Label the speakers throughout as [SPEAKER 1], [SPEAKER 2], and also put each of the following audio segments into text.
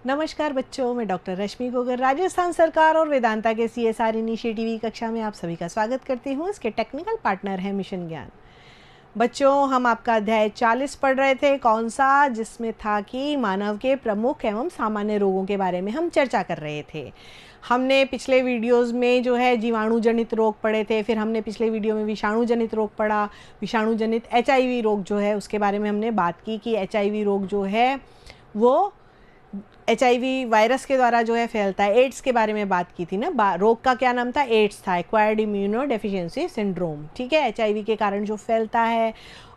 [SPEAKER 1] नमस्कार बच्चों, मैं डॉक्टर रश्मि गोगर राजस्थान सरकार और वेदांता के CSR इनिशिएटिव की कक्षा में आप सभी का स्वागत करती हूँ। इसके टेक्निकल पार्टनर है मिशन ज्ञान। बच्चों, हम आपका अध्याय 40 पढ़ रहे थे, कौन सा, जिसमें था कि मानव के प्रमुख एवं सामान्य रोगों के बारे में हम चर्चा कर रहे थे। हमने पिछले वीडियोस में जो है जीवाणु जनित रोग पढ़े थे, फिर हमने पिछले वीडियो में विषाणु जनित रोग पढ़ा, विषाणु जनित HIV रोग जो है उसके बारे में हमने बात की कि HIV रोग जो है वो HIV वायरस के द्वारा जो है फैलता है। एड्स के बारे में बात की थी ना, रोग का क्या नाम था, एड्स था, एक्वायर्ड इम्यूनो डेफिशिएंसी सिंड्रोम। ठीक है, HIV के कारण जो फैलता है।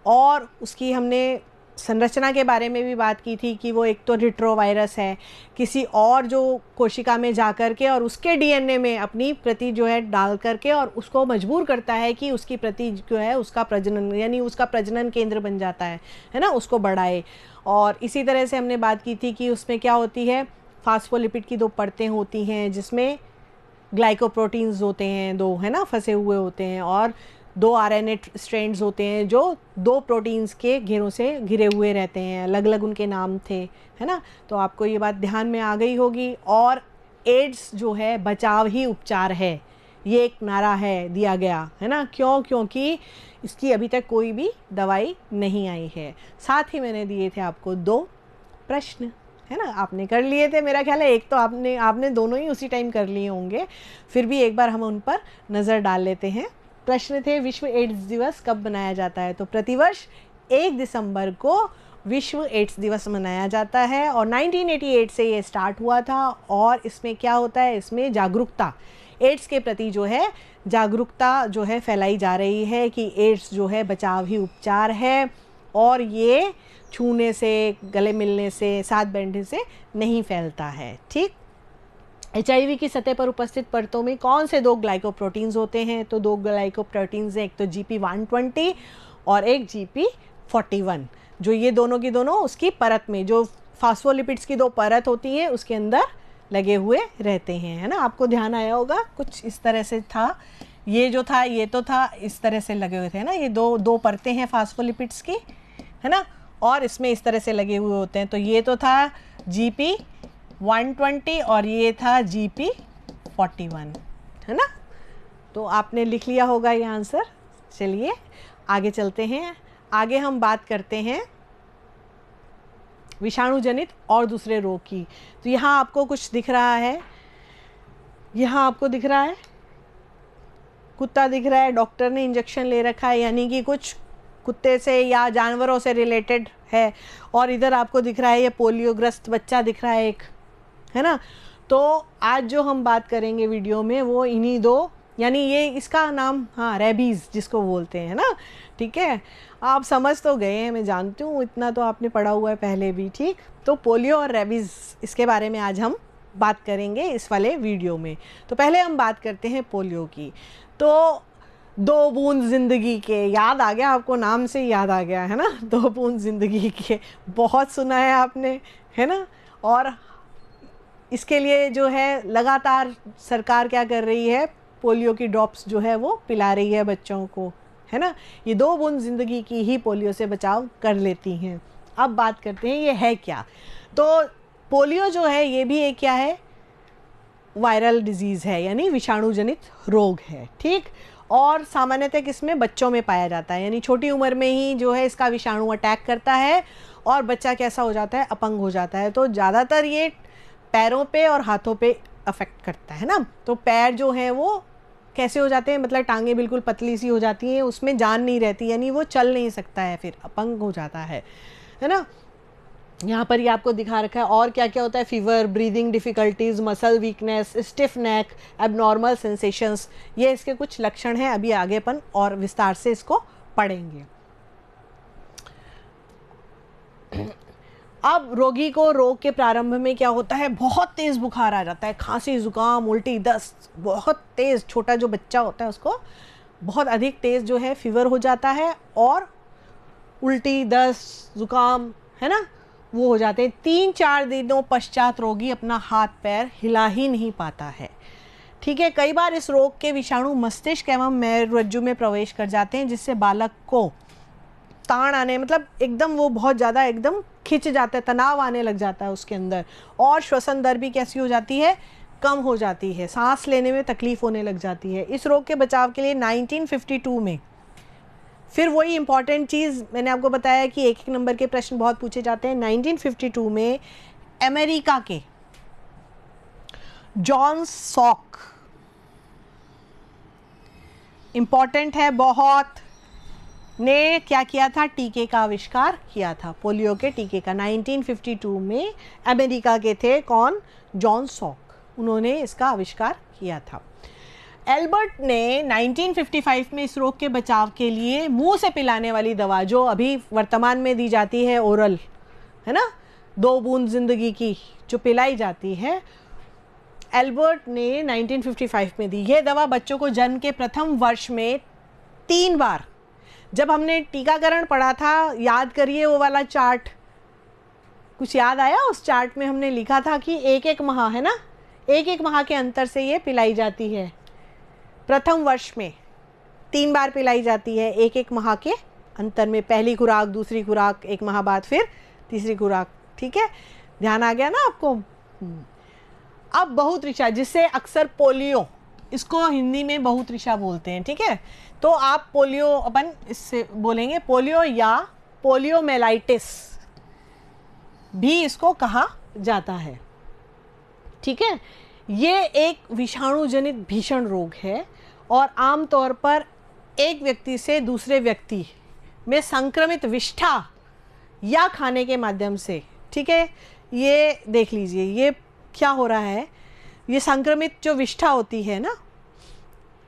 [SPEAKER 1] और उसकी हमने संरचना के बारे में भी बात की थी कि वो एक तो रिट्रोवायरस है, किसी और जो कोशिका में जा कर के और उसके DNA में अपनी प्रति जो है डाल करके और उसको मजबूर करता है कि उसकी प्रति जो है उसका प्रजनन, यानी उसका प्रजनन केंद्र बन जाता है ना, उसको बढ़ाए। और इसी तरह से हमने बात की थी कि उसमें क्या होती है, फास्फोलिपिड की 2 परतें होती हैं जिसमें ग्लाइकोप्रोटीन्स होते हैं 2, है ना, फंसे हुए होते हैं, और 2 RNA स्ट्रैंड्स होते हैं जो 2 प्रोटीन्स के घेरों से घिरे हुए रहते हैं। अलग अलग उनके नाम थे, है ना। तो आपको ये बात ध्यान में आ गई होगी। और एड्स जो है बचाव ही उपचार है, ये एक नारा है दिया गया, है ना। क्यों? क्योंकि इसकी अभी तक कोई भी दवाई नहीं आई है। साथ ही मैंने दिए थे आपको 2 प्रश्न, है ना, आपने कर लिए थे मेरा ख्याल है। एक तो आपने दोनों ही उसी टाइम कर लिए होंगे, फिर भी एक बार हम उन पर नज़र डाल लेते हैं। प्रश्न थे, विश्व एड्स दिवस कब मनाया जाता है? तो प्रतिवर्ष 1 दिसंबर को विश्व एड्स दिवस मनाया जाता है और 1988 से ये स्टार्ट हुआ था। और इसमें क्या होता है, इसमें जागरूकता, एड्स के प्रति जो है जागरूकता जो है फैलाई जा रही है कि एड्स जो है बचाव ही उपचार है और ये छूने से, गले मिलने से, साथ बैठने से नहीं फैलता है। ठीक। HIV की सतह पर उपस्थित परतों में कौन से 2 ग्लाइकोप्रोटीन्स होते हैं? तो 2 ग्लाइकोप्रोटीन्स हैं, एक तो GP120 और एक GP41, जो ये दोनों की दोनों उसकी परत में, जो फास्फोलिपिड्स की 2 परत होती हैं उसके अंदर लगे हुए रहते हैं, है ना। आपको ध्यान आया होगा, कुछ इस तरह से था, ये जो था ये तो था, इस तरह से लगे हुए थे ना, ये दो परतें हैं फास्फोलिपिड्स की, है ना, और इसमें इस तरह से लगे हुए होते हैं। तो ये तो था GP120 और ये था GP41, है ना। तो आपने लिख लिया होगा ये आंसर। चलिए आगे चलते हैं। आगे हम बात करते हैं विषाणु जनित और दूसरे रोग की। तो यहाँ आपको कुछ दिख रहा है, यहाँ आपको दिख रहा है कुत्ता दिख रहा है, डॉक्टर ने इंजेक्शन ले रखा है, यानी कि कुछ कुत्ते से या जानवरों से रिलेटेड है। और इधर आपको दिख रहा है ये पोलियोग्रस्त बच्चा दिख रहा है एक, है ना। तो आज जो हम बात करेंगे वीडियो में वो इन्हीं 2, यानी ये इसका नाम, हाँ, रेबीज़ जिसको बोलते हैं ना। ठीक है, आप समझ तो गए हैं, मैं जानती हूँ, इतना तो आपने पढ़ा हुआ है पहले भी। ठीक, तो पोलियो और रेबीज़, इसके बारे में आज हम बात करेंगे इस वाले वीडियो में। तो पहले हम बात करते हैं पोलियो की। तो 2 बूंद ज़िंदगी के, याद आ गया आपको, नाम से याद आ गया, है ना। 2 बूंद ज़िंदगी के, बहुत सुना है आपने, है ना। और इसके लिए जो है लगातार सरकार क्या कर रही है, पोलियो की ड्रॉप्स जो है वो पिला रही है बच्चों को, है ना। ये 2 बूंद ज़िंदगी की ही पोलियो से बचाव कर लेती हैं। अब बात करते हैं ये है क्या। तो पोलियो जो है ये भी एक क्या है, वायरल डिजीज़ है, यानी विषाणु जनित रोग है। ठीक। और सामान्यतः किसमें, बच्चों में पाया जाता है, यानी छोटी उम्र में ही जो है इसका विषाणु अटैक करता है और बच्चा कैसा हो जाता है, अपंग हो जाता है। तो ज़्यादातर ये पैरों पे और हाथों पे अफेक्ट करता है ना। तो पैर जो हैं वो कैसे हो जाते हैं, मतलब टांगें बिल्कुल पतली सी हो जाती हैं, उसमें जान नहीं रहती, यानी वो चल नहीं सकता है, फिर अपंग हो जाता है ना। यहाँ पर ये आपको दिखा रखा है। और क्या क्या होता है, fever, breathing difficulties, muscle weakness, stiff neck, abnormal sensations, ये इसके कुछ लक्षण हैं। अभी आगे अपन और विस्तार से इसको पढ़ेंगे। अब रोगी को रोग के प्रारंभ में क्या होता है, बहुत तेज़ बुखार आ जाता है, खांसी, ज़ुकाम, उल्टी, दस्त, बहुत तेज़, छोटा जो बच्चा होता है उसको बहुत अधिक तेज़ जो है फीवर हो जाता है और उल्टी, दस्त, ज़ुकाम, है ना, वो हो जाते हैं। 3-4 दिनों पश्चात रोगी अपना हाथ पैर हिला ही नहीं पाता है। ठीक है, कई बार इस रोग के विषाणु मस्तिष्क एवं मेरुरज्जु में प्रवेश कर जाते हैं, जिससे बालक को ताण आने, मतलब एकदम वो बहुत ज़्यादा एकदम खिंच जाता है, तनाव आने लग जाता है उसके अंदर, और श्वसन दर भी कैसी हो जाती है, कम हो जाती है, सांस लेने में तकलीफ होने लग जाती है। इस रोग के बचाव के लिए 1952 में, फिर वही इंपॉर्टेंट चीज़ मैंने आपको बताया कि एक एक नंबर के प्रश्न बहुत पूछे जाते हैं। 1952 में अमेरिका के जॉन सॉक, इंपॉर्टेंट है बहुत, ने क्या किया था, टीके का आविष्कार किया था, पोलियो के टीके का। 1952 में अमेरिका के थे कौन, जॉन सॉक, उन्होंने इसका आविष्कार किया था। एल्बर्ट ने 1955 में इस रोग के बचाव के लिए मुंह से पिलाने वाली दवा, जो अभी वर्तमान में दी जाती है ओरल, है ना, 2 बूंद जिंदगी की जो पिलाई जाती है, एल्बर्ट ने 1955 में दी। ये दवा बच्चों को जन्म के प्रथम वर्ष में 3 बार, जब हमने टीकाकरण पढ़ा था, याद करिए वो वाला चार्ट, कुछ याद आया? उस चार्ट में हमने लिखा था कि एक एक माह, है ना, एक एक माह के अंतर से ये पिलाई जाती है। प्रथम वर्ष में 3 बार पिलाई जाती है, एक एक माह के अंतर में, पहली खुराक, दूसरी खुराक, 1 माह बाद फिर तीसरी खुराक। ठीक है, ध्यान आ गया ना आपको? अब बहुतृषा, जिससे अक्सर पोलियो, इसको हिंदी में बहुतृषा बोलते हैं, ठीक है, तो आप पोलियो, अपन इससे बोलेंगे पोलियो या पोलियोमेलाइटिस भी इसको कहा जाता है। ठीक है, ये एक विषाणु जनित भीषण रोग है और आमतौर पर एक व्यक्ति से दूसरे व्यक्ति में संक्रमित विष्ठा या खाने के माध्यम से, ठीक है, ये देख लीजिए ये क्या हो रहा है, ये संक्रमित जो विष्ठा होती है ना,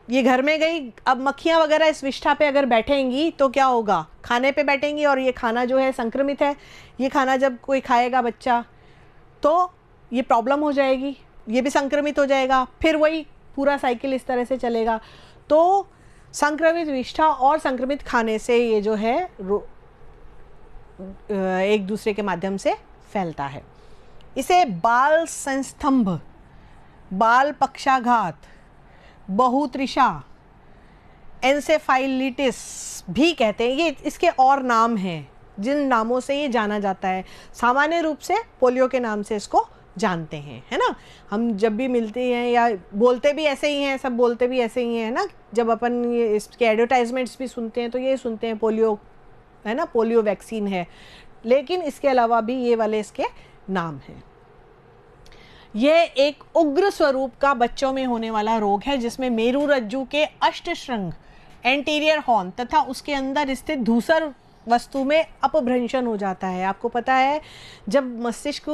[SPEAKER 1] ये घर में गई, अब मक्खियाँ वगैरह इस विष्ठा पे अगर बैठेंगी तो क्या होगा, खाने पे बैठेंगी, और ये खाना जो है संक्रमित है, ये खाना जब कोई खाएगा बच्चा तो ये प्रॉब्लम हो जाएगी, ये भी संक्रमित हो जाएगा, फिर वही पूरा साइकिल इस तरह से चलेगा। तो संक्रमित विष्ठा और संक्रमित खाने से ये जो है एक दूसरे के माध्यम से फैलता है। इसे बाल संस्तंभ, बाल पक्षाघात, बहुतृषा, एन्सेफाइलिटिस भी कहते हैं। ये इसके और नाम हैं जिन नामों से ये जाना जाता है। सामान्य रूप से पोलियो के नाम से इसको जानते हैं, है ना। हम जब भी मिलते हैं या बोलते भी ऐसे ही हैं, सब बोलते भी ऐसे ही हैं ना, जब अपन ये इसके एडवर्टाइजमेंट्स भी सुनते हैं तो ये सुनते हैं पोलियो, है ना, पोलियो वैक्सीन है, लेकिन इसके अलावा भी ये वाले इसके नाम हैं। ये एक उग्र स्वरूप का बच्चों में होने वाला रोग है जिसमें मेरुरज्जु के अष्टश्रृंग, एंटीरियर हॉर्न तथा उसके अंदर स्थित धूसर वस्तु में अपभ्रंशन हो जाता है। आपको पता है जब मस्तिष्क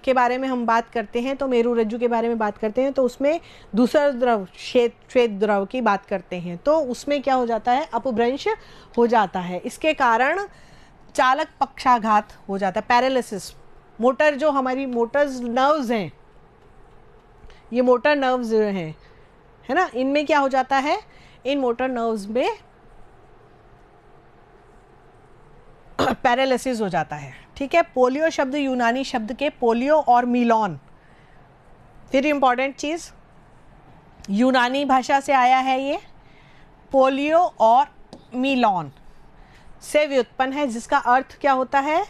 [SPEAKER 1] के बारे में हम बात करते हैं तो मेरुरज्जु के बारे में बात करते हैं तो उसमें दूसर द्रव, श्वेत द्रव की बात करते हैं, तो उसमें क्या हो जाता है, अपभ्रंश हो जाता है। इसके कारण चालक पक्षाघात हो जाता है, पैरालिसिस। मोटर जो हमारी मोटर्स नर्व्स हैं, ये मोटर नर्व्स हैं, है ना, इनमें क्या हो जाता है, इन मोटर नर्व्स में पैरालिसिस हो जाता है। ठीक है, पोलियो शब्द यूनानी शब्द के पोलियो और मिलॉन, फिर इंपॉर्टेंट चीज़, यूनानी भाषा से आया है ये, पोलियो और मिलॉन से व्युत्पन्न है, जिसका अर्थ क्या होता है,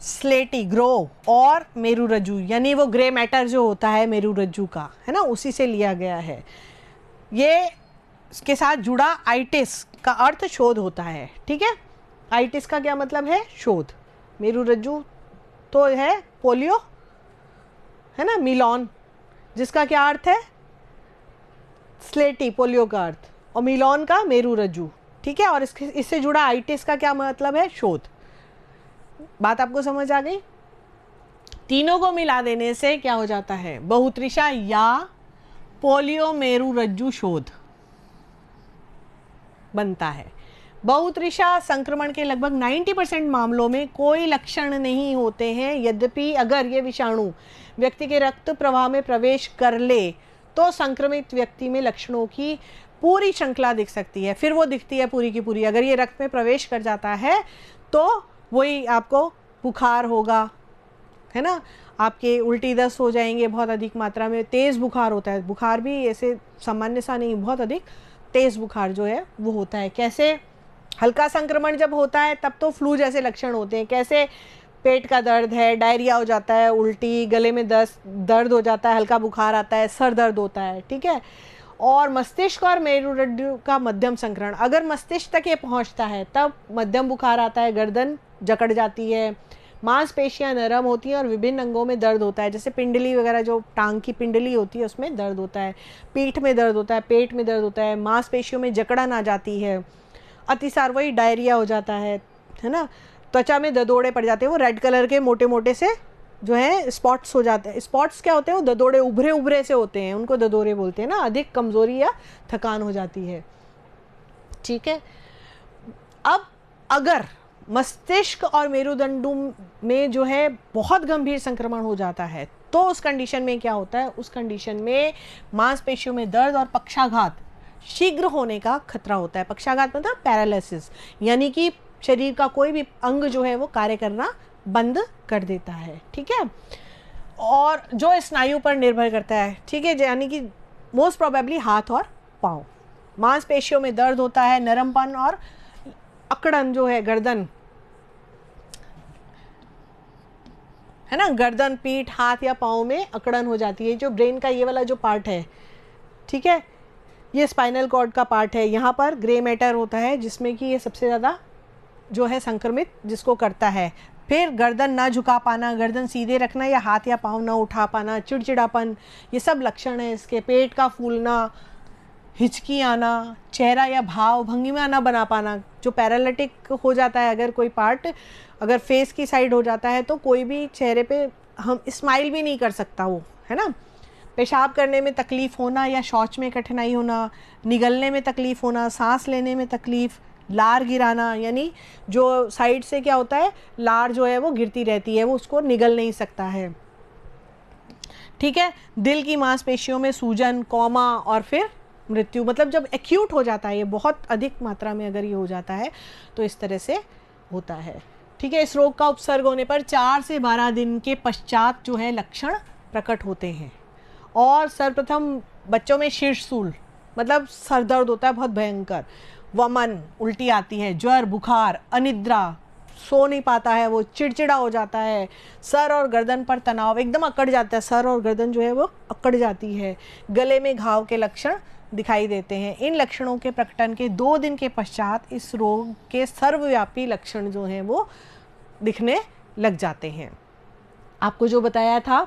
[SPEAKER 1] स्लेटी, ग्रो, और मेरुरज्जु, यानी वो ग्रे मैटर जो होता है मेरुरज्जु का, है ना, उसी से लिया गया है। ये इसके साथ जुड़ा आइटिस का अर्थ शोध होता है। ठीक है, आइटिस का क्या मतलब है, शोध। मेरुरज्जु तो है पोलियो, है ना, मिलॉन जिसका क्या अर्थ है, स्लेटी, पोलियो का अर्थ, और मिलॉन का मेरुरज्जु। ठीक है, और इससे जुड़ा आइटिस का क्या मतलब है, शोध। बात आपको समझ आ गई? तीनों को मिला देने से क्या हो जाता है, बहुतृषा या पोलियो मेरुरज्जु शोध बनता है। बहुतृषा संक्रमण के लगभग 90% मामलों में कोई लक्षण नहीं होते हैं, यद्यपि अगर ये विषाणु व्यक्ति के रक्त प्रवाह में प्रवेश कर ले तो संक्रमित व्यक्ति में लक्षणों की पूरी श्रृंखला दिख सकती है। फिर वो दिखती है पूरी की पूरी, अगर ये रक्त में प्रवेश कर जाता है तो वही आपको बुखार होगा, है ना, आपके उल्टी दस्त हो जाएंगे बहुत अधिक मात्रा में, तेज़ बुखार होता है, बुखार भी ऐसे सामान्य सा नहीं, बहुत अधिक तेज़ बुखार जो है वो होता है। कैसे हल्का संक्रमण जब होता है तब तो फ्लू जैसे लक्षण होते हैं। कैसे? पेट का दर्द है, डायरिया हो जाता है, उल्टी, गले में दर्द हो जाता है, हल्का बुखार आता है, सर दर्द होता है, ठीक है। और मस्तिष्क और मेरुदंड का मध्यम संक्रमण, अगर मस्तिष्क तक ये पहुंचता है तब मध्यम बुखार आता है, गर्दन जकड़ जाती है, मांसपेशियां नरम होती हैं और विभिन्न अंगों में दर्द होता है, जैसे पिंडली वगैरह, जो टांग की पिंडली होती है उसमें दर्द होता है, पीठ में दर्द होता है, पेट में दर्द होता है, मांसपेशियों में जकड़न आ जाती है, अतिसार वही डायरिया हो जाता है ना। त्वचा में ददोड़े पड़ जाते हैं, वो रेड कलर के मोटे मोटे से जो है स्पॉट्स हो जाते हैं। स्पॉट्स क्या होते हैं? वो ददोड़े उभरे उभरे से होते हैं, उनको ददोरे बोलते हैं ना। अधिक कमजोरी या थकान हो जाती है, ठीक है। अब अगर मस्तिष्क और मेरुदंड में जो है बहुत गंभीर संक्रमण हो जाता है तो उस कंडीशन में क्या होता है? उस कंडीशन में मांसपेशियों में दर्द और पक्षाघात शीघ्र होने का खतरा होता है। पक्षाघात मतलब पैरालिसिस, यानी कि शरीर का कोई भी अंग जो है वो कार्य करना बंद कर देता है, ठीक है। और जो स्नायु पर निर्भर करता है, ठीक है, यानी कि मोस्ट प्रोबेबली हाथ और पाँव। मांसपेशियों में दर्द होता है, नरमपन और अकड़न जो है, गर्दन है ना, गर्दन, पीठ, हाथ या पाँव में अकड़न हो जाती है। जो ब्रेन का ये वाला जो पार्ट है, ठीक है, ये स्पाइनल कॉर्ड का पार्ट है, यहाँ पर ग्रे मैटर होता है जिसमें कि ये सबसे ज़्यादा जो है संक्रमित जिसको करता है। फिर गर्दन ना झुका पाना, गर्दन सीधे रखना या हाथ या पाँव ना उठा पाना, चिड़चिड़ापन, ये सब लक्षण है इसके। पेट का फूलना, हिचकी आना, चेहरा या भाव भंगिमा ना बना पाना। जो पैरालिटिक हो जाता है अगर कोई पार्ट, अगर फेस की साइड हो जाता है तो कोई भी चेहरे पे हम स्माइल भी नहीं कर सकता वो, है ना। पेशाब करने में तकलीफ़ होना या शौच में कठिनाई होना, निगलने में तकलीफ़ होना, सांस लेने में तकलीफ़, लार गिराना, यानी जो साइड से क्या होता है, लार जो है वो गिरती रहती है, वो उसको निगल नहीं सकता है, ठीक है। दिल की मांसपेशियों में सूजन, कोमा और फिर मृत्यु, मतलब जब एक्यूट हो जाता है, ये बहुत अधिक मात्रा में अगर ये हो जाता है तो इस तरह से होता है, ठीक है। इस रोग का उपसर्ग होने पर 4 से 12 दिन के पश्चात जो है लक्षण प्रकट होते हैं। और सर्वप्रथम बच्चों में शीर्षसूल, मतलब सर दर्द होता है बहुत भयंकर, वमन, उल्टी आती है, ज्वर, बुखार, अनिद्रा, सो नहीं पाता है, वो चिड़चिड़ा हो जाता है, सर और गर्दन पर तनाव, एकदम अकड़ जाता है, सर और गर्दन जो है वो अकड़ जाती है, गले में घाव के लक्षण दिखाई देते हैं। इन लक्षणों के प्रकटन के 2 दिन के पश्चात इस रोग के सर्वव्यापी लक्षण जो हैं वो दिखने लग जाते हैं। आपको जो बताया था,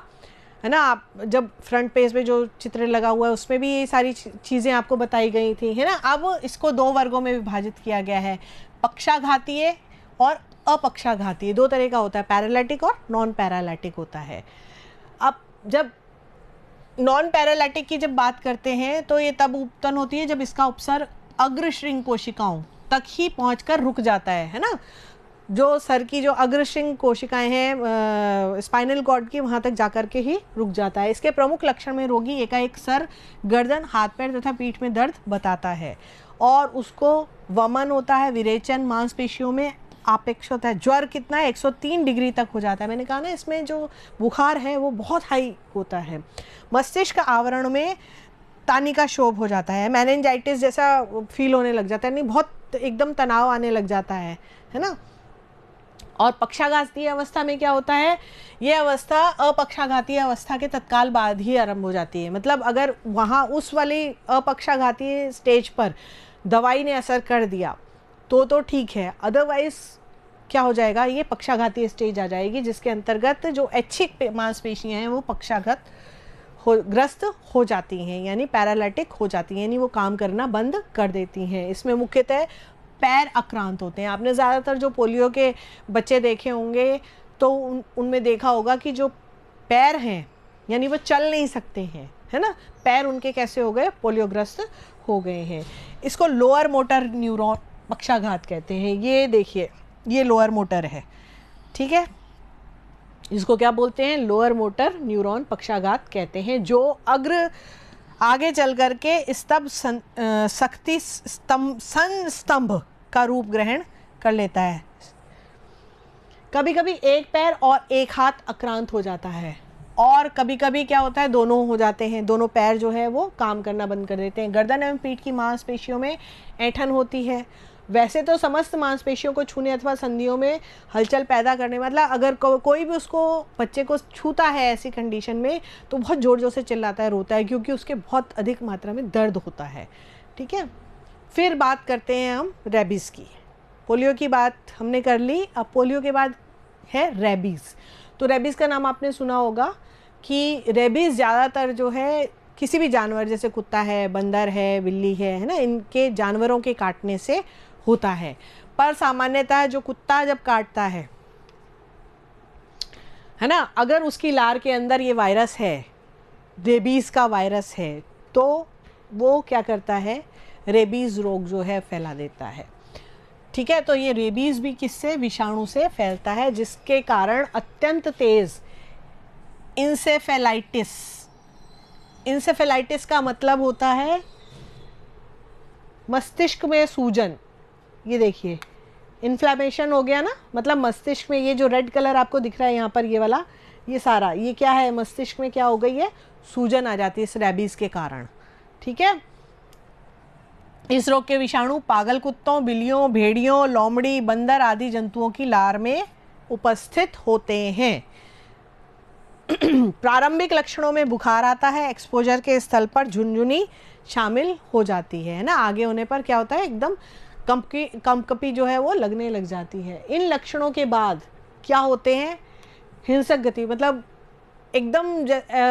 [SPEAKER 1] है ना, आप जब फ्रंट पेज पे जो चित्र लगा हुआ है उसमें भी ये सारी चीज़ें आपको बताई गई थी, है ना। अब इसको 2 वर्गों में विभाजित किया गया है, पक्षाघातीय और अपक्षाघातीय। 2 तरह का होता है, पैरालिटिक और नॉन पैरालिटिक होता है। अब जब नॉन पैरालिटिक की जब बात करते हैं तो ये तब उत्पन्न होती है जब इसका उपसर्ग अग्रश्रृंग कोशिकाओं तक ही पहुंचकर रुक जाता है ना। जो सर की जो अग्रश्रृंग कोशिकाएं हैं स्पाइनल कॉर्ड की, वहाँ तक जाकर के ही रुक जाता है। इसके प्रमुख लक्षण में रोगी एकाएक सर, गर्दन, हाथ पैर तथा पीठ में दर्द बताता है और उसको वमन होता है, विरेचन मांसपेशियों में आपेक्ष होता है। ज्वर कितना है? 103 डिग्री तक हो जाता है। मैंने कहा ना इसमें जो बुखार है वो बहुत हाई होता है। मस्तिष्क आवरण में तानिका शोभ हो जाता है, मेनिंजाइटिस जैसा फील होने लग जाता है, नहीं बहुत एकदम तनाव आने लग जाता है ना। और पक्षाघातीय अवस्था में क्या होता है, ये अवस्था अपक्षाघातीय अवस्था के तत्काल बाद ही आरंभ हो जाती है। मतलब अगर वहाँ उस वाली अपक्षाघातीय स्टेज पर दवाई ने असर कर दिया तो ठीक है, अदरवाइज क्या हो जाएगा, ये पक्षाघातीय स्टेज आ जाएगी जिसके अंतर्गत जो ऐच्छिक मांसपेशियां हैं वो पक्षाघात ग्रस्त हो जाती हैं, यानी पैरालिटिक हो जाती हैं, यानी वो काम करना बंद कर देती हैं। इसमें मुख्यतः पैर आक्रांत होते हैं। आपने ज़्यादातर जो पोलियो के बच्चे देखे होंगे तो उनमें देखा होगा कि जो पैर हैं यानी वो चल नहीं सकते हैं, है ना, पैर उनके कैसे हो गए, पोलियोग्रस्त हो गए हैं। इसको लोअर मोटर न्यूरॉन पक्षाघात कहते हैं। ये देखिए, ये लोअर मोटर है, ठीक है, इसको क्या बोलते हैं, लोअर मोटर न्यूरॉन पक्षाघात कहते हैं, जो अग्र आगे चल करके स्तंभ शक्ति स्तंभ का रूप ग्रहण कर लेता है। कभी कभी एक पैर और एक हाथ आक्रांत हो जाता है और कभी कभी क्या होता है, दोनों हो जाते हैं, दोनों पैर जो है वो काम करना बंद कर देते हैं। गर्दन एवं पीठ की मांसपेशियों में ऐंठन होती है, वैसे तो समस्त मांसपेशियों को छूने अथवा संधियों में हलचल पैदा करने, मतलब अगर कोई भी उसको बच्चे को छूता है ऐसी कंडीशन में तो बहुत ज़ोर ज़ोर से चिल्लाता है, रोता है, क्योंकि उसके बहुत अधिक मात्रा में दर्द होता है। ठीक है, फिर बात करते हैं हम रेबीज़ की। पोलियो की बात हमने कर ली, अब पोलियो के बाद है रेबीज़। तो रेबीज़ का नाम आपने सुना होगा कि रेबीज़ ज़्यादातर जो है किसी भी जानवर, जैसे कुत्ता है, बंदर है, बिल्ली है ना, इनके जानवरों के काटने से होता है। पर सामान्यतः जो कुत्ता जब काटता है ना, अगर उसकी लार के अंदर ये वायरस है, रेबीज़ का वायरस है, तो वो क्या करता है, रेबीज़ रोग जो है फैला देता है। ठीक है, तो ये रेबीज़ भी किससे, विषाणु से फैलता है, जिसके कारण अत्यंत तेज इंसेफेलाइटिस, इंसेफेलाइटिस का मतलब होता है मस्तिष्क में सूजन। ये देखिए इन्फ्लेमेशन हो गया ना, मतलब मस्तिष्क में ये जो रेड कलर आपको दिख रहा है यहाँ पर, ये वाला, ये सारा, ये क्या है, मस्तिष्क में क्या हो गई है, सूजन आ जाती है इस रेबीज़ के कारण। ठीक है, इस रोग के विषाणु पागल कुत्तों, बिल्लियों, भेड़ियों, लोमड़ी, बंदर आदि जंतुओं की लार में उपस्थित होते हैं। प्रारंभिक लक्षणों में बुखार आता है, एक्सपोजर के स्थल पर झुनझुनी शामिल हो जाती है ना, आगे होने पर क्या होता है, एकदम कंपकपी जो है वो लगने लग जाती है। इन लक्षणों के बाद क्या होते हैं, हिंसक गति, मतलब एकदम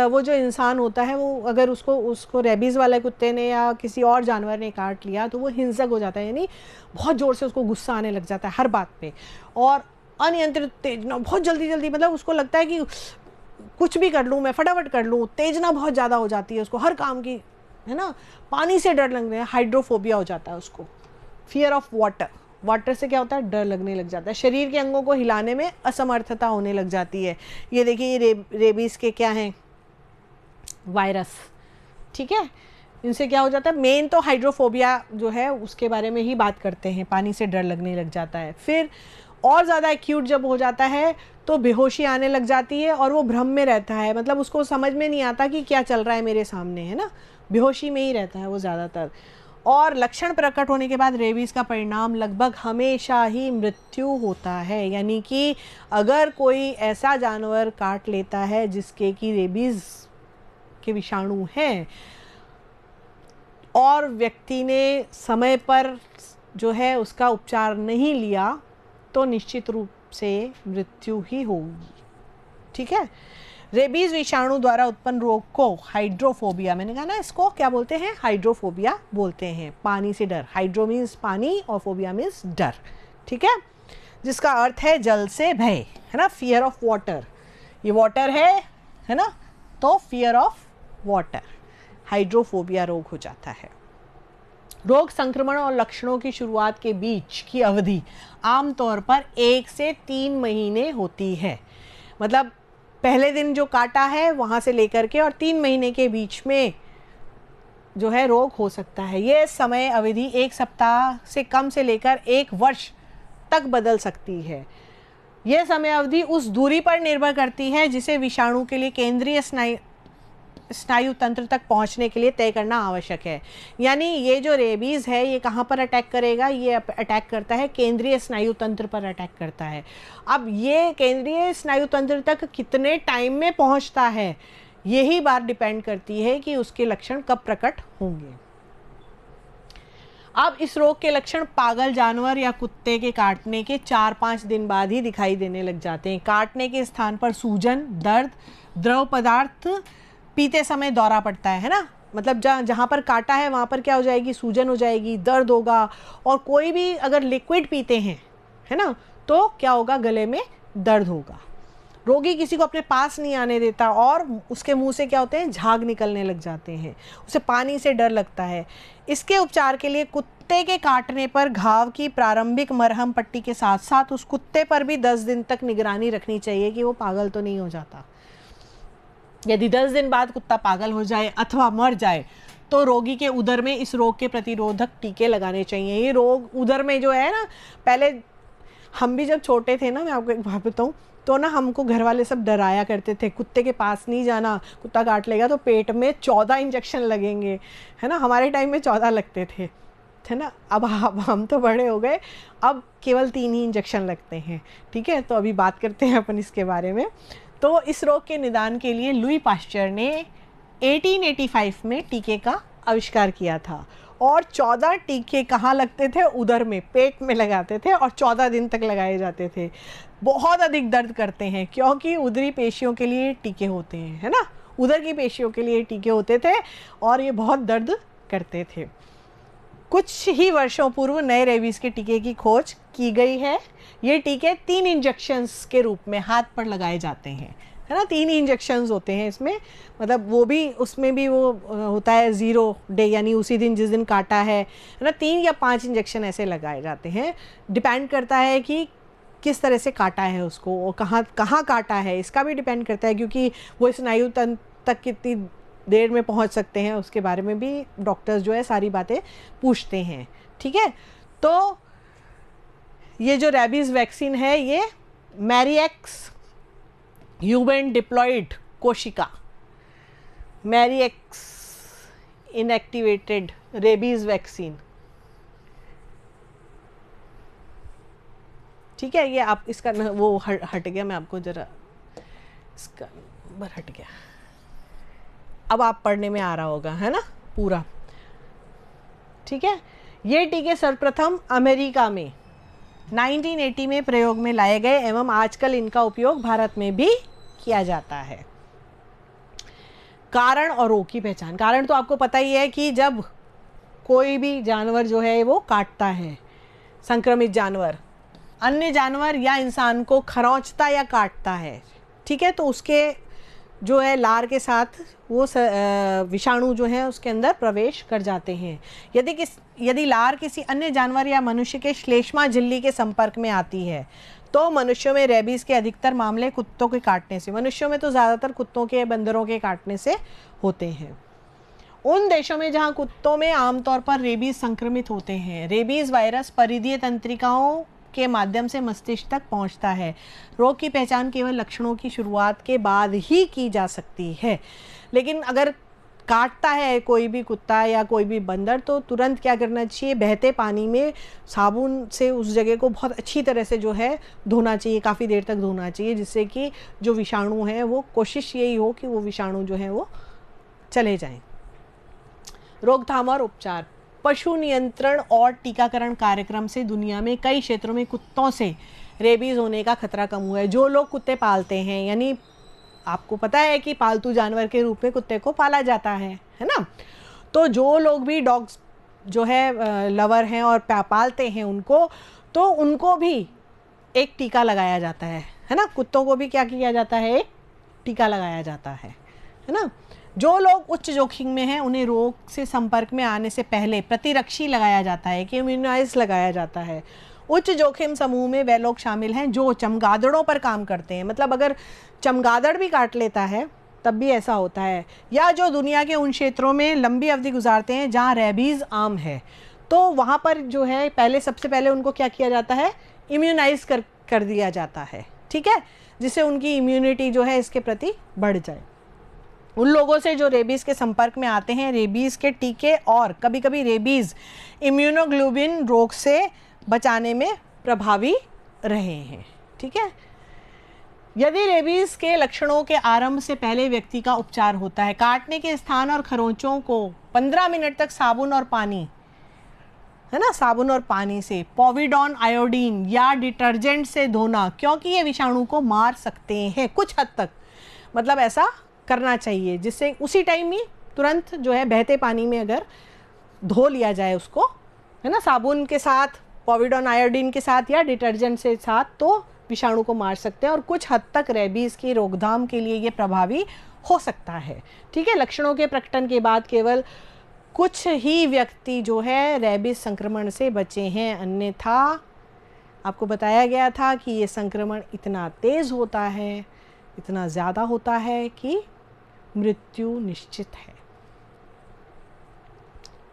[SPEAKER 1] वो जो इंसान होता है वो अगर उसको रेबीज़ वाले कुत्ते ने या किसी और जानवर ने काट लिया तो वो हिंसक हो जाता है, यानी बहुत ज़ोर से उसको गुस्सा आने लग जाता है हर बात पे, और अनियंत्रित उत्तेजना, बहुत जल्दी जल्दी, मतलब उसको लगता है कि कुछ भी कर लूँ मैं, फटाफट कर लूँ, उत्तेजना बहुत ज़्यादा हो जाती है उसको हर काम की, है ना, पानी से डर लगने, हाइड्रोफोबिया हो जाता है उसको, फियर ऑफ वाटर, वाटर से क्या होता है, डर लगने लग जाता है, शरीर के अंगों को हिलाने में असमर्थता होने लग जाती है। ये देखिए ये रेबीज़ के क्या हैं, वायरस। ठीक है, इनसे क्या हो जाता है, मेन तो हाइड्रोफोबिया जो है उसके बारे में ही बात करते हैं, पानी से डर लगने लग जाता है। फिर और ज़्यादा एक्यूट जब हो जाता है तो बेहोशी आने लग जाती है और वो भ्रम में रहता है, मतलब उसको समझ में नहीं आता कि क्या चल रहा है मेरे सामने, है ना, बेहोशी में ही रहता है वो ज़्यादातर। और लक्षण प्रकट होने के बाद रेबीज़ का परिणाम लगभग हमेशा ही मृत्यु होता है, यानी कि अगर कोई ऐसा जानवर काट लेता है जिसके कि रेबीज़ के विषाणु हैं और व्यक्ति ने समय पर जो है उसका उपचार नहीं लिया तो निश्चित रूप से मृत्यु ही होगी। ठीक है, रेबीज़ विषाणु द्वारा उत्पन्न रोग को हाइड्रोफोबिया, मैंने कहा ना इसको क्या बोलते हैं, हाइड्रोफोबिया बोलते हैं, पानी से डर, हाइड्रो मीन्स पानी और फोबिया मीन्स डर। ठीक है, जिसका अर्थ है जल से भय, है ना, फियर ऑफ वाटर, ये वाटर है ना, तो फियर ऑफ वाटर, हाइड्रोफोबिया रोग हो जाता है। रोग संक्रमण और लक्षणों की शुरुआत के बीच की अवधि आमतौर पर 1 से 3 महीने होती है, मतलब पहले दिन जो काटा है वहाँ से लेकर के और 3 महीने के बीच में जो है रोग हो सकता है। ये समय अवधि 1 सप्ताह से कम से लेकर 1 वर्ष तक बदल सकती है। यह समय अवधि उस दूरी पर निर्भर करती है जिसे विषाणु के लिए केंद्रीय स्नायु तंत्र तक पहुंचने के लिए तय करना आवश्यक है। यानी ये जो रेबीज़ है ये कहाँ पर अटैक करेगा, ये अटैक करता है केंद्रीय स्नायु तंत्र पर अटैक करता है। अब ये केंद्रीय स्नायु तंत्र तक कितने टाइम में पहुंचता है यही बात डिपेंड करती है कि उसके लक्षण कब प्रकट होंगे। अब इस रोग के लक्षण पागल जानवर या कुत्ते के काटने के 4-5 दिन बाद ही दिखाई देने लग जाते हैं। काटने के स्थान पर सूजन, दर्द, द्रव पदार्थ पीते समय दौरा पड़ता है ना, मतलब जहाँ पर काटा है वहाँ पर क्या हो जाएगी, सूजन हो जाएगी, दर्द होगा, और कोई भी अगर लिक्विड पीते हैं, है ना, तो क्या होगा, गले में दर्द होगा। रोगी किसी को अपने पास नहीं आने देता और उसके मुंह से क्या होते हैं, झाग निकलने लग जाते हैं, उसे पानी से डर लगता है। इसके उपचार के लिए कुत्ते के काटने पर घाव की प्रारंभिक मरहम पट्टी के साथ साथ उस कुत्ते पर भी 10 दिन तक निगरानी रखनी चाहिए कि वो पागल तो नहीं हो जाता। यदि 10 दिन बाद कुत्ता पागल हो जाए अथवा मर जाए तो रोगी के उदर में इस रोग के प्रतिरोधक टीके लगाने चाहिए। ये रोग उदर में जो है ना, पहले हम भी जब छोटे थे ना, मैं आपको एक बात बताऊँ, तो ना हमको घर वाले सब डराया करते थे, कुत्ते के पास नहीं जाना, कुत्ता काट लेगा तो पेट में 14 इंजेक्शन लगेंगे, है ना, हमारे टाइम में 14 लगते थे। है ना। अब हम तो बड़े हो गए, अब केवल 3 ही इंजेक्शन लगते हैं, ठीक है। तो अभी बात करते हैं अपन इसके बारे में। तो इस रोग के निदान के लिए लुई पाश्चर ने 1885 में टीके का आविष्कार किया था, और 14 टीके कहाँ लगते थे? उदर में, पेट में लगाते थे, और 14 दिन तक लगाए जाते थे। बहुत अधिक दर्द करते हैं, क्योंकि उदरी पेशियों के लिए टीके होते हैं, है ना, उदर की पेशियों के लिए टीके होते थे, और ये बहुत दर्द करते थे। कुछ ही वर्षों पूर्व नए रेबीज़ के टीके की खोज की गई है। ये टीके 3 इंजेक्शंस के रूप में हाथ पर लगाए जाते हैं, है ना। 3 ही इंजेक्शंस होते हैं इसमें, मतलब वो भी, उसमें भी वो होता है 0 डे, यानी उसी दिन जिस दिन काटा है ना। 3 या 5 इंजेक्शन ऐसे लगाए जाते हैं, डिपेंड करता है कि किस तरह से काटा है उसको, और कहाँ काटा है, इसका भी डिपेंड करता है, क्योंकि वो स्नायु तंत्र तक कितनी देर में पहुंच सकते हैं, उसके बारे में भी डॉक्टर्स जो है सारी बातें पूछते हैं, ठीक है। तो ये जो रेबीज़ वैक्सीन है, ये मैरीएक्स ह्यूमन डिप्लॉयड कोशिका, मैरीएक्स इनएक्टिवेटेड रेबीज़ वैक्सीन, ठीक है। ये आप इसका वो हट गया, मैं आपको ज़रा इसका नंबर हट गया, अब आप पढ़ने में आ रहा होगा, है ना, पूरा, ठीक है। ये टीके सर्वप्रथम अमेरिका में 1980 में प्रयोग में लाए गए, एवं आजकल इनका उपयोग भारत में भी किया जाता है। कारण और रोग की पहचान। कारण तो आपको पता ही है कि जब कोई भी जानवर जो है वो काटता है, संक्रमित जानवर अन्य जानवर या इंसान को खरोंचता या काटता है, ठीक है, तो उसके जो है लार के साथ वो विषाणु जो है उसके अंदर प्रवेश कर जाते हैं। यदि लार किसी अन्य जानवर या मनुष्य के श्लेष्मा झिल्ली के संपर्क में आती है, तो मनुष्यों में रेबीज़ के अधिकतर मामले कुत्तों के काटने से, मनुष्यों में तो ज़्यादातर कुत्तों के, बंदरों के काटने से होते हैं। उन देशों में जहाँ कुत्तों में आमतौर पर रेबीज़ संक्रमित होते हैं, रेबीज़ वायरस परिधीय तंत्रिकाओं के माध्यम से मस्तिष्क तक पहुंचता है। रोग की पहचान केवल लक्षणों की शुरुआत के बाद ही की जा सकती है। लेकिन अगर काटता है कोई भी कुत्ता या कोई भी बंदर, तो तुरंत क्या करना चाहिए? बहते पानी में साबुन से उस जगह को बहुत अच्छी तरह से जो है धोना चाहिए, काफ़ी देर तक धोना चाहिए, जिससे कि जो विषाणु हैं वो, कोशिश यही हो कि वो विषाणु जो है वो चले जाएं। रोकथाम और उपचार। पशु नियंत्रण और टीकाकरण कार्यक्रम से दुनिया में कई क्षेत्रों में कुत्तों से रेबीज़ होने का खतरा कम हुआ है। जो लोग कुत्ते पालते हैं, यानी आपको पता है कि पालतू जानवर के रूप में कुत्ते को पाला जाता है ना, तो जो लोग भी डॉग्स जो है लवर हैं और पालते हैं उनको, तो उनको भी एक टीका लगाया जाता है ना। कुत्तों को भी क्या किया जाता है? एक टीका लगाया जाता है ना। जो लोग उच्च जोखिम में हैं उन्हें रोग से संपर्क में आने से पहले प्रतिरक्षी लगाया जाता है कि इम्यूनाइज लगाया जाता है। उच्च जोखिम समूह में वे लोग शामिल हैं जो चमगादड़ों पर काम करते हैं, मतलब अगर चमगादड़ भी काट लेता है तब भी ऐसा होता है, या जो दुनिया के उन क्षेत्रों में लंबी अवधि गुजारते हैं जहाँ रेबीज़ आम है, तो वहाँ पर जो है सबसे पहले उनको क्या किया जाता है? इम्यूनाइज कर दिया जाता है, ठीक है, जिससे उनकी इम्यूनिटी जो है इसके प्रति बढ़ जाए। उन लोगों से जो रेबीज़ के संपर्क में आते हैं, रेबीज़ के टीके और कभी कभी रेबीज़ इम्यूनोग्लोबिन रोग से बचाने में प्रभावी रहे हैं, ठीक है। यदि रेबीज़ के लक्षणों के आरंभ से पहले व्यक्ति का उपचार होता है, काटने के स्थान और खरोंचों को 15 मिनट तक साबुन और पानी, है ना, साबुन और पानी से पोविडॉन आयोडीन या डिटर्जेंट से धोना, क्योंकि ये विषाणु को मार सकते हैं कुछ हद तक, मतलब ऐसा करना चाहिए, जिससे उसी टाइम ही तुरंत जो है बहते पानी में अगर धो लिया जाए उसको, है ना, साबुन के साथ, पोविडॉन आयोडीन के साथ या डिटर्जेंट से साथ, तो विषाणु को मार सकते हैं और कुछ हद तक रेबीज़ की रोकथाम के लिए ये प्रभावी हो सकता है, ठीक है। लक्षणों के प्रकटन के बाद केवल कुछ ही व्यक्ति जो है रेबीज़ संक्रमण से बचे हैं, अन्यथा आपको बताया गया था कि ये संक्रमण इतना तेज़ होता है, इतना ज़्यादा होता है कि मृत्यु निश्चित है।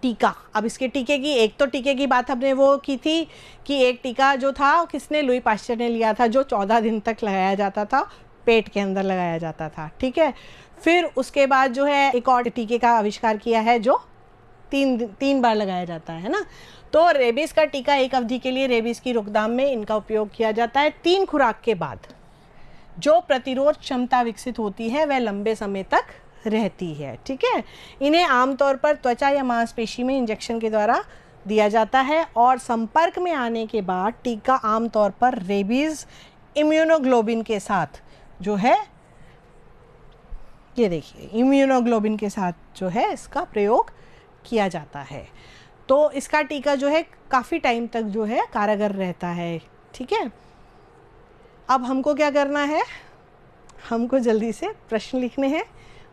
[SPEAKER 1] टीका। अब इसके टीके की, एक तो टीके की बात हमने वो की थी कि एक टीका जो था किसने, लुई पाश्चर ने लिया था, जो 14 दिन तक लगाया जाता था, पेट के अंदर लगाया जाता था, ठीक है। फिर उसके बाद जो है एक और टीके का आविष्कार किया है जो तीन बार लगाया जाता है ना। तो रेबीज़ का टीका एक अवधि के लिए रेबीज़ की रोकथाम में इनका उपयोग किया जाता है। 3 खुराक के बाद जो प्रतिरोध क्षमता विकसित होती है वह लंबे समय तक रहती है। ठीक है, इन्हें आमतौर पर त्वचा या मांसपेशी में इंजेक्शन के द्वारा दिया जाता है और संपर्क में आने के बाद टीका आमतौर पर रेबीज़ इम्यूनोग्लोबिन के साथ जो है, ये देखिए इम्यूनोग्लोबिन के साथ जो है इसका प्रयोग किया जाता है। तो इसका टीका जो है काफ़ी टाइम तक जो है कारगर रहता है। ठीक है, अब हमको क्या करना है, हमको जल्दी से प्रश्न लिखने हैं।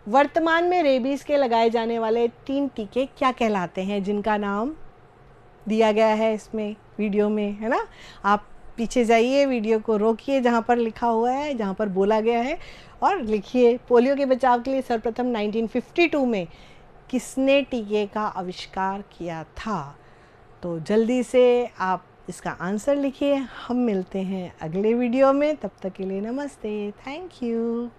[SPEAKER 1] वर्तमान में रेबीज़ के लगाए जाने वाले 3 टीके क्या कहलाते हैं, जिनका नाम दिया गया है इसमें वीडियो में, है ना। आप पीछे जाइए, वीडियो को रोकिए जहाँ पर लिखा हुआ है, जहाँ पर बोला गया है, और लिखिए पोलियो के बचाव के लिए सर्वप्रथम 1952 में किसने टीके का आविष्कार किया था। तो जल्दी से आप इसका आंसर लिखिए। हम मिलते हैं अगले वीडियो में, तब तक के लिए नमस्ते, थैंक यू।